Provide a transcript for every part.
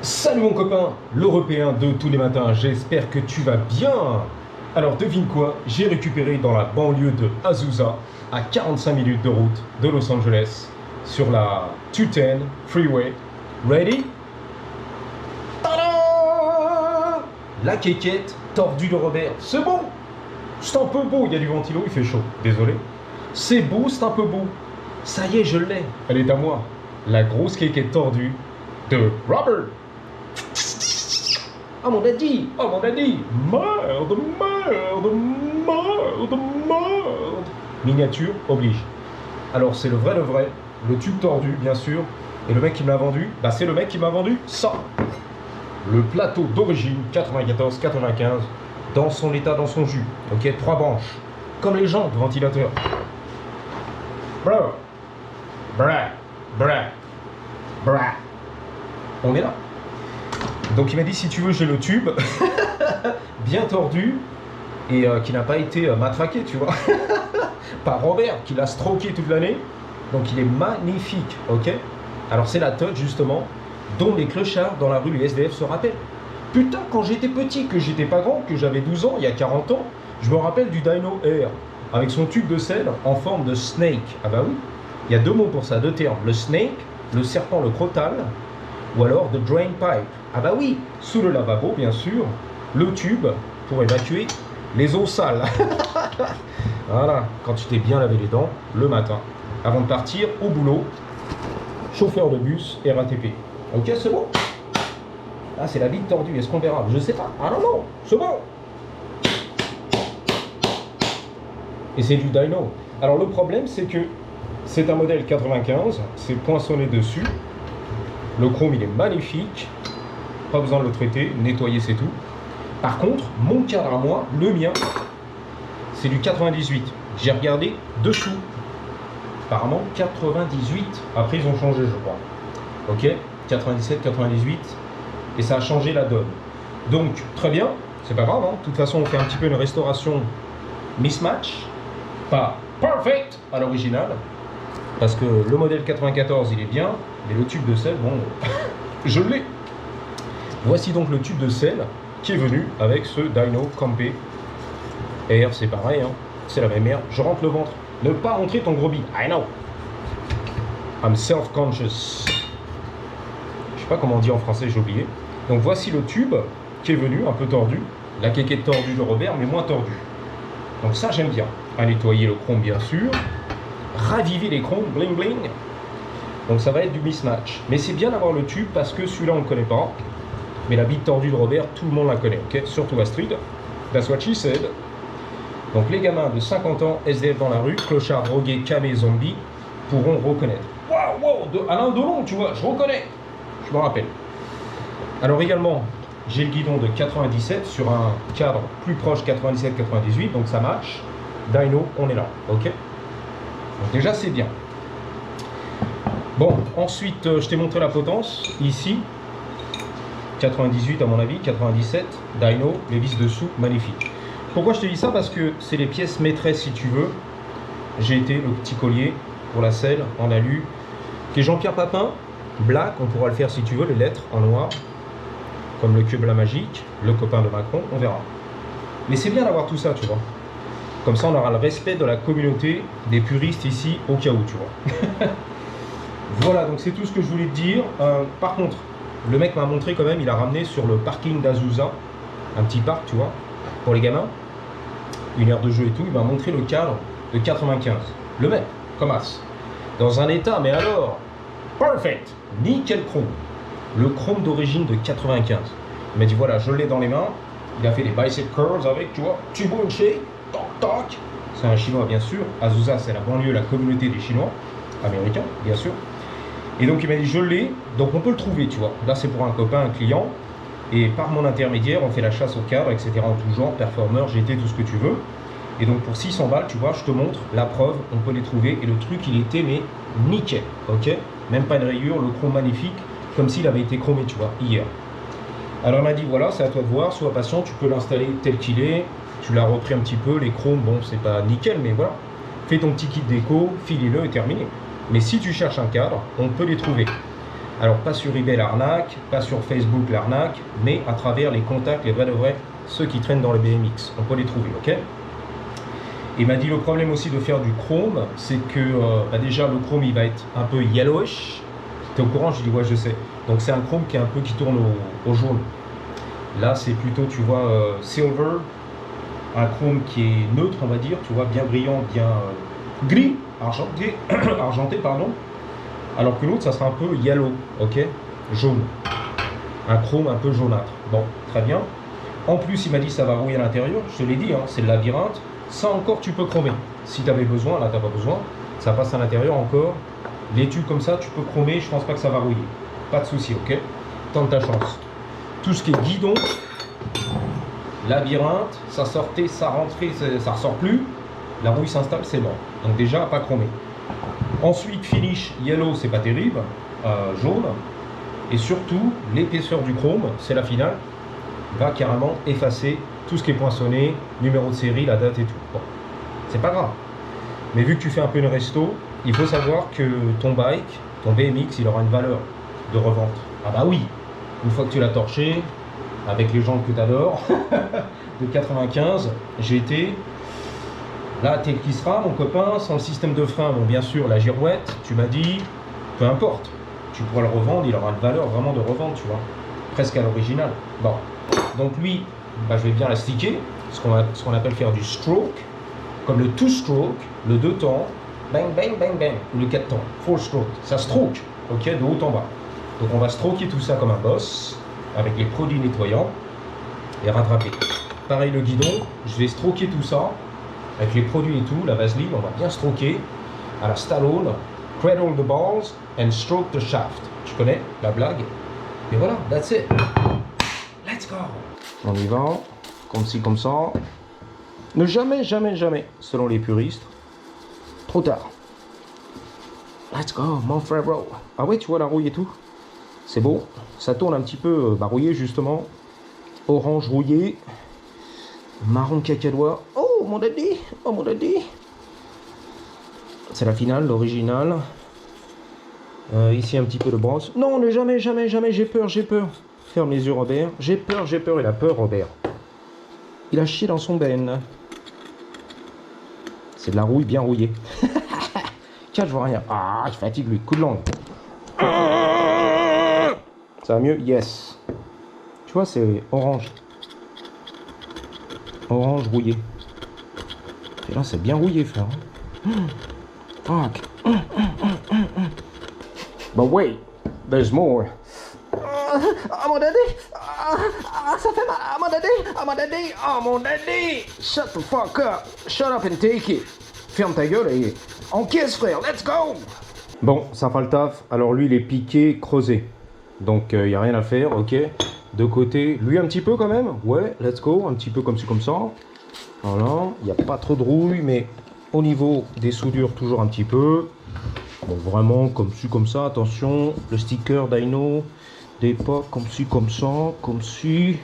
Salut mon copain, l'Européen de tous les matins, j'espère que tu vas bien. Alors devine quoi, j'ai récupéré dans la banlieue de Azusa, à 45 minutes de route de Los Angeles, sur la 210 Freeway. Ready? Tada! La quéquette tordue de Robert, c'est bon. C'est un peu beau, il y a du ventilo, il fait chaud, désolé. C'est beau, c'est un peu beau. Ça y est, je l'ai, elle est à moi. La grosse quéquette tordue de Robert. Oh mon daddy! Oh mon daddy! Merde, merde, merde, merde! Miniature oblige. Alors c'est le vrai, le tube tordu bien sûr. Et le mec qui me l'a vendu, bah c'est le mec qui m'a vendu ça. Le plateau d'origine 94-95 dans son état, dans son jus. Ok, 3 branches. Comme les jantes ventilateurs. Bra, bra, bra, bra. On est là. Donc il m'a dit si tu veux j'ai le tube bien tordu et qui n'a pas été matraqué tu vois par Robert qui l'a stroqué toute l'année, donc il est magnifique. Ok, alors c'est la touch justement dont les clochards dans la rue les SDF se rappellent. Putain, quand j'étais petit, que j'étais pas grand, que j'avais 12 ans, il y a 40 ans, je me rappelle du Dyno Air avec son tube de sel en forme de snake. Ah bah oui, il y a deux mots pour ça, deux termes, le snake, le serpent, le crotal, ou alors the drain pipe. Ah bah oui, sous le lavabo bien sûr, le tube pour évacuer les eaux sales. Voilà, quand tu t'es bien lavé les dents le matin, avant de partir au boulot, chauffeur de bus RATP. Ok, c'est bon. Ah, c'est la bite tordue, est-ce qu'on verra? Je sais pas. Ah non, non, c'est bon. Et c'est du dyno. Alors le problème, c'est que c'est un modèle 95, c'est poinçonné dessus. Le chrome, il est magnifique. Pas besoin de le traiter, nettoyer, c'est tout. Par contre, mon cadre à moi, le mien, c'est du 98. J'ai regardé dessous. Apparemment, 98. Après, ils ont changé, je crois. Ok, 97, 98. Et ça a changé la donne. Donc, très bien. C'est pas grave, hein. De toute façon, on fait un petit peu une restauration mismatch. Pas perfect à l'original. Parce que le modèle 94, il est bien. Mais le tube de sel, bon, je l'ai. Voici donc le tube de sel qui est venu avec ce Dyno Campé Air, c'est pareil, hein, c'est la même merde. Je rentre le ventre. Ne pas rentrer ton gros bille. I know. I'm self-conscious. Je sais pas comment on dit en français, j'ai oublié. Donc voici le tube qui est venu, un peu tordu. La quéquette tordue de Robert, mais moins tordue. Donc ça, j'aime bien. À nettoyer le chrome, bien sûr. Raviver les chromes, bling bling. Donc ça va être du mismatch. Mais c'est bien d'avoir le tube parce que celui-là, on ne le connaît pas. Mais la bite tordue de Robert, tout le monde la connaît, ok? Surtout Astrid. That's what she said. Donc les gamins de 50 ans, SDF dans la rue, clochards, drogués, camés, zombies, pourront reconnaître. Waouh, waouh, de Alain Delon, tu vois, je reconnais. Je me rappelle. Alors également, j'ai le guidon de 97 sur un cadre plus proche 97-98, donc ça match. Dyno, on est là, ok? Donc déjà, c'est bien. Bon, ensuite, je t'ai montré la potence, ici. 98 à mon avis, 97, dyno, les vis dessous, magnifique. Pourquoi je te dis ça? Parce que c'est les pièces maîtresses si tu veux. J'ai été le petit collier pour la selle en alu, qui est Jean-Pierre Papin, black, on pourra le faire si tu veux, les lettres en noir, comme le cube la magique, le copain de Macron, on verra. Mais c'est bien d'avoir tout ça, tu vois. Comme ça on aura le respect de la communauté des puristes ici, au cas où, tu vois. Voilà, donc c'est tout ce que je voulais te dire. Par contre, le mec m'a montré quand même, il a ramené sur le parking d'Azusa, un petit parc, tu vois, pour les gamins, une aire de jeu et tout, il m'a montré le cadre de 95. Le mec, comme as. Dans un état, mais alors, perfect, nickel chrome. Le chrome d'origine de 95. Il m'a dit, voilà, je l'ai dans les mains. Il a fait des bicep curls avec, tu vois, Tubonche, toc toc. C'est un chinois, bien sûr. Azusa, c'est la banlieue, la communauté des Chinois, américains, bien sûr. Et donc il m'a dit je l'ai, donc on peut le trouver, tu vois. Là c'est pour un copain, un client, et par mon intermédiaire on fait la chasse au cadre, etc. en tout genre, performeur, GT, tout ce que tu veux. Et donc pour 600 balles, tu vois, je te montre la preuve, on peut les trouver. Et le truc il était mais nickel, ok. Même pas de rayure, le chrome magnifique, comme s'il avait été chromé, tu vois, hier. Alors il m'a dit voilà, c'est à toi de voir, sois patient, tu peux l'installer tel qu'il est. Tu l'as repris un petit peu, les chromes, bon c'est pas nickel, mais voilà. Fais ton petit kit déco, filis-le et terminé. Mais si tu cherches un cadre, on peut les trouver. Alors pas sur eBay l'arnaque, pas sur Facebook l'arnaque, mais à travers les contacts, les vrais de vrais, ceux qui traînent dans le BMX. On peut les trouver, ok? Il m'a dit le problème aussi de faire du chrome, c'est que déjà le chrome il va être un peu yellowish. T'es au courant? Je dis ouais je sais. Donc c'est un chrome qui est un peu qui tourne au jaune. Là c'est plutôt tu vois silver, un chrome qui est neutre on va dire, tu vois, bien brillant, bien gris, argenté, argenté pardon. Alors que l'autre ça sera un peu yellow, ok, jaune. Un chrome un peu jaunâtre. Bon, très bien. En plus il m'a dit ça va rouiller à l'intérieur, je te l'ai dit, hein, c'est le labyrinthe. Ça encore tu peux chromer. Si tu avais besoin, là tu n'as pas besoin, ça passe à l'intérieur encore. Les tubes comme ça tu peux chromer, je pense pas que ça va rouiller. Pas de souci, ok? Tente ta chance. Tout ce qui est guidon, labyrinthe, ça sortait, ça rentrait, ça ressort plus. La rouille s'installe, c'est bon. Donc déjà pas chromé. Ensuite finish yellow, c'est pas terrible, jaune. Et surtout l'épaisseur du chrome, c'est la finale, va carrément effacer tout ce qui est poinçonné, numéro de série, la date et tout. Bon, c'est pas grave. Mais vu que tu fais un peu une resto, il faut savoir que ton bike, ton BMX, il aura une valeur de revente. Ah bah oui, une fois que tu l'as torché, avec les jantes que tu adores, de 95 GT, là tel qui sera mon copain, sans le système de frein, bon bien sûr la girouette, tu m'as dit, peu importe, tu pourras le revendre, il aura une valeur vraiment de revente, tu vois, presque à l'original. Bon, donc lui, bah, je vais bien la sticker, ce qu'on appelle faire du stroke, comme le two stroke, le 2 temps, bang bang bang bang, ou le 4 temps, 4 stroke, ça stroke, ok, de haut en bas. Donc on va stroker tout ça comme un boss, avec les produits nettoyants, et rattraper. Pareil le guidon, je vais stroker tout ça, avec les produits et tout, la vaseline, on va bien stroker, à la Stallone, cradle the balls and stroke the shaft. Tu connais la blague? Et voilà, that's it. Let's go. On y va, comme ci, comme ça. Ne jamais, jamais, jamais, selon les puristes, trop tard. Let's go, mon frérot. Ah ouais, tu vois la rouille et tout? C'est beau. Ça tourne un petit peu rouillé, justement. Orange rouillé. Marron cacadois. Oh, mon daddy. Oh, mon daddy. C'est la finale, l'original. Ici, un petit peu de brosse. Non, ne jamais, jamais, jamais. J'ai peur, j'ai peur. Ferme les yeux, Robert. J'ai peur, j'ai peur. Il a peur, Robert. Il a chié dans son ben. C'est de la rouille bien rouillée. Tiens, je vois rien. Ah, il fatigue lui. Coup de langue. Ça va mieux? Yes. Tu vois, c'est orange. Orange rouillé. Et là, c'est bien rouillé, frère. Fuck. But wait, there's more. Oh mon daddy! Ça fait mal! Oh mon daddy! Oh mon daddy! Oh mon daddy! Shut the fuck up! Shut up and take it! Ferme ta gueule et encaisse, frère! Let's go! Bon, ça fera le taf. Alors lui, il est piqué, creusé. Donc, il n'y a rien à faire, ok? De côté, lui un petit peu quand même. Ouais, let's go. Un petit peu comme ci, comme ça. Voilà. Il n'y a pas trop de rouille, mais au niveau des soudures, toujours un petit peu. Bon, vraiment, comme ci, comme ça. Attention, le sticker Dyno. Des pas comme ci, comme ça. Comme ci,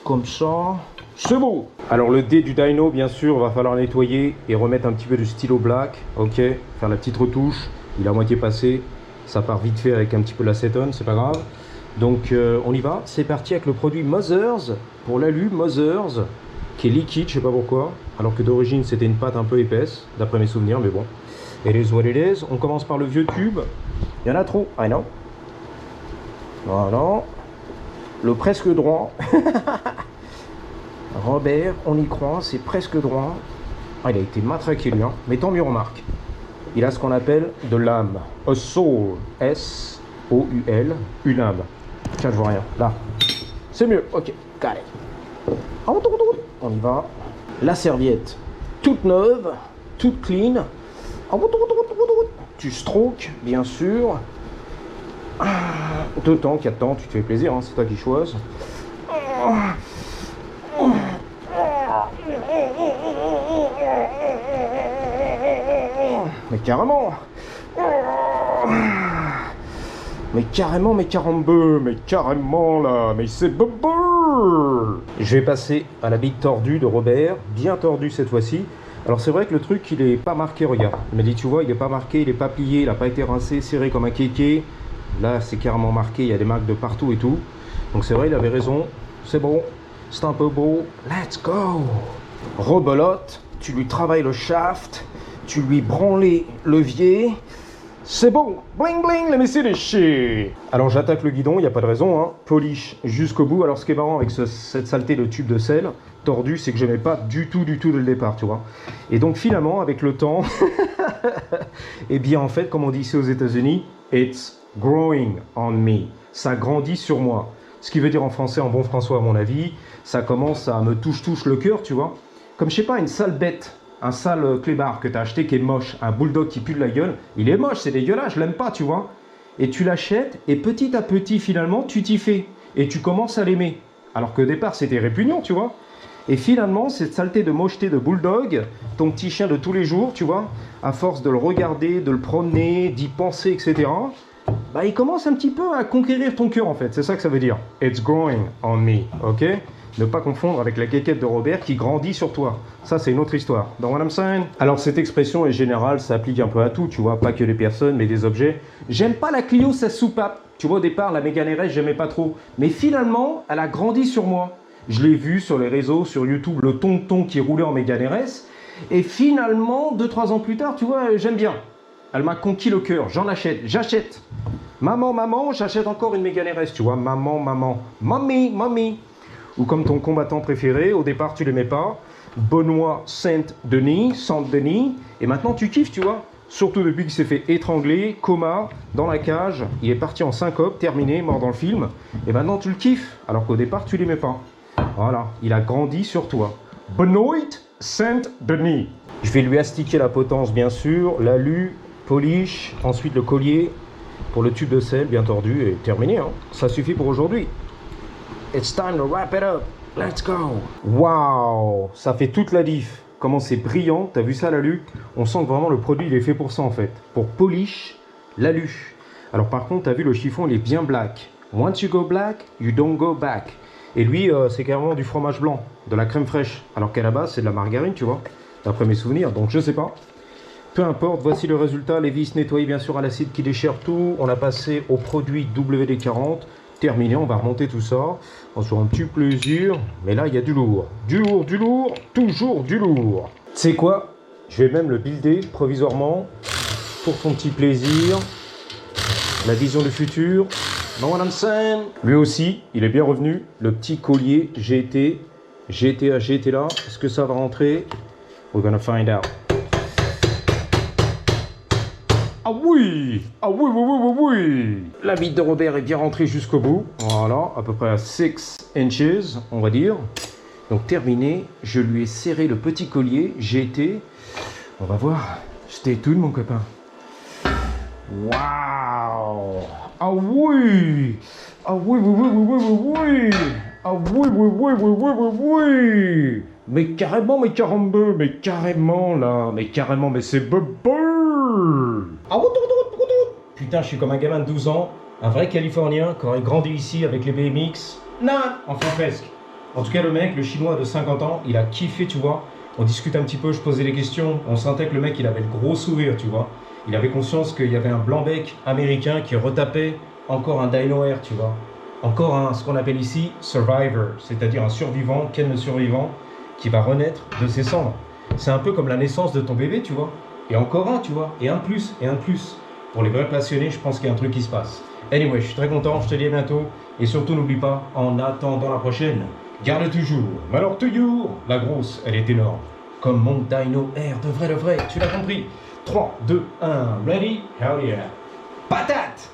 comme ça. C'est beau! Alors, le dé du Dyno, bien sûr, va falloir nettoyer et remettre un petit peu de stylo black. Ok? Faire la petite retouche. Il est à moitié passé. Ça part vite fait avec un petit peu d'acétone, c'est pas grave. Donc on y va, c'est parti avec le produit Mothers pour l'alu Mothers qui est liquide, je sais pas pourquoi, alors que d'origine c'était une pâte un peu épaisse, d'après mes souvenirs, mais bon. It is what it is. On commence par le vieux tube. Il y en a trop, I know. Voilà. Le presque droit. Robert, on y croit, c'est presque droit. Ah, il a été matraqué lui, hein. Mais tant mieux, remarque. Il a ce qu'on appelle de lame. A soul. S-O-U-L. Une lame. Tiens, je vois rien. Là. C'est mieux. Ok. Carré. On y va. La serviette. Toute neuve. Toute clean. Tu strokes, bien sûr. 2 temps, 4 temps. Tu te fais plaisir. Hein, c'est toi qui choisis. Mais carrément. Mais carrément, mais carambeu, mais carrément là, mais c'est bobo. Je vais passer à la bite tordue de Robert, bien tordue cette fois-ci. Alors c'est vrai que le truc, il est pas marqué, regarde. Il m'a dit, tu vois, il est pas marqué, il est pas plié, il a pas été rincé, serré comme un kéké. Là, c'est carrément marqué, il y a des marques de partout et tout. Donc c'est vrai, il avait raison. C'est bon, c'est un peu beau. Let's go. Rebelote, tu lui travailles le shaft, tu lui branles les leviers. C'est bon, bling bling, let me see this shit. Alors j'attaque le guidon, il n'y a pas de raison, hein. Polish jusqu'au bout. Alors ce qui est marrant avec cette saleté de tube de sel tordu, c'est que je n'aimais pas du tout dès le départ, tu vois. Et donc finalement, avec le temps, et bien en fait, comme on dit ici aux États-Unis, it's growing on me. Ça grandit sur moi. Ce qui veut dire en français, en bon François à mon avis, ça commence à me touche le cœur, tu vois. Comme je sais pas, une sale bête. Un sale clébard que tu as acheté qui est moche, un bulldog qui pue de la gueule, il est moche, c'est dégueulasse, je l'aime pas, tu vois. Et tu l'achètes et petit à petit, finalement, tu t'y fais. Et tu commences à l'aimer. Alors qu'au départ, c'était répugnant, tu vois. Et finalement, cette saleté de mocheté de bulldog, ton petit chien de tous les jours, tu vois, à force de le regarder, de le promener, d'y penser, etc., bah, il commence un petit peu à conquérir ton cœur, en fait. C'est ça que ça veut dire. It's growing on me, ok? Ne pas confondre avec la quéquette de Robert qui grandit sur toi. Ça, c'est une autre histoire. Dans what I'm saying? Alors, cette expression est générale, ça applique un peu à tout, tu vois, pas que les personnes, mais des objets. J'aime pas la Clio, sa soupape. Tu vois, au départ, la Mégane RS, j'aimais pas trop. Mais finalement, elle a grandi sur moi. Je l'ai vu sur les réseaux, sur YouTube, le tonton qui roulait en Mégane RS. Et finalement, 2-3 ans plus tard, tu vois, j'aime bien. Elle m'a conquis le cœur. J'en achète, j'achète. Maman, j'achète encore une Mégane RS, tu vois. Maman. Mommy. Ou comme ton combattant préféré, au départ tu l'aimais pas, Benoît Saint-Denis, et maintenant tu kiffes, tu vois. Surtout depuis qu'il s'est fait étrangler, coma, dans la cage, il est parti en syncope, terminé, mort dans le film, et maintenant tu le kiffes, alors qu'au départ tu l'aimais pas. Voilà, il a grandi sur toi. Benoît Saint-Denis. Je vais lui astiquer la potence, bien sûr, l'alu, polish, ensuite le collier, pour le tube de sel, bien tordu, et terminé, hein. Ça suffit pour aujourd'hui. It's time to wrap it up. Let's go. Waouh, ça fait toute la diff. Comment c'est brillant. T'as vu ça, l'alu? On sent que vraiment le produit, il est fait pour ça, en fait. Pour polish l'alu. Alors, par contre, t'as vu, le chiffon, il est bien black. Once you go black, you don't go back. Et lui, c'est carrément du fromage blanc, de la crème fraîche. Alors qu'à la base, c'est de la margarine, tu vois. D'après mes souvenirs. Donc, je sais pas. Peu importe, voici le résultat. Les vis nettoyées, bien sûr, à l'acide qui déchire tout. On a passé au produit WD-40. Terminé, on va remonter tout ça. On se fait un petit plaisir. Mais là, il y a du lourd. Du lourd, toujours du lourd. Tu sais quoi? Je vais même le builder provisoirement pour ton petit plaisir. La vision du futur. Know what I'm saying? Lui aussi, il est bien revenu. Le petit collier GT. GTA, là. Est-ce que ça va rentrer? We're gonna find out. Ah oui! La bite de Robert est bien rentrée jusqu'au bout. Voilà, à peu près à 6 inches, on va dire. Donc terminé, je lui ai serré le petit collier GT. On va voir. Stay tuned, mon copain. Waouh! Ah oui! Ah oui! Ah oui! Mais carrément, mais c'est bebe! Putain, je suis comme un gamin de 12 ans, un vrai Californien qui aurait grandi ici avec les BMX. Non, enfin presque. En tout cas, le mec, le chinois de 50 ans, il a kiffé, tu vois. On discute un petit peu, je posais des questions. On sentait que le mec, il avait le gros sourire, tu vois. Il avait conscience qu'il y avait un blanc-bec américain qui retapait encore un Dino Air, tu vois. Encore un, ce qu'on appelle ici, survivor, c'est-à-dire un survivant, Ken le survivant, qui va renaître de ses cendres. C'est un peu comme la naissance de ton bébé, tu vois. Et encore un, tu vois. Et un de plus. Pour les vrais passionnés, je pense qu'il y a un truc qui se passe. Anyway, je suis très content, je te dis à bientôt. Et surtout, n'oublie pas, en attendant la prochaine, garde toujours, mais alors toujours, la grosse, elle est énorme. Comme mon Dino Air de vrai, tu l'as compris. 3, 2, 1, ready? Hell yeah. Patate!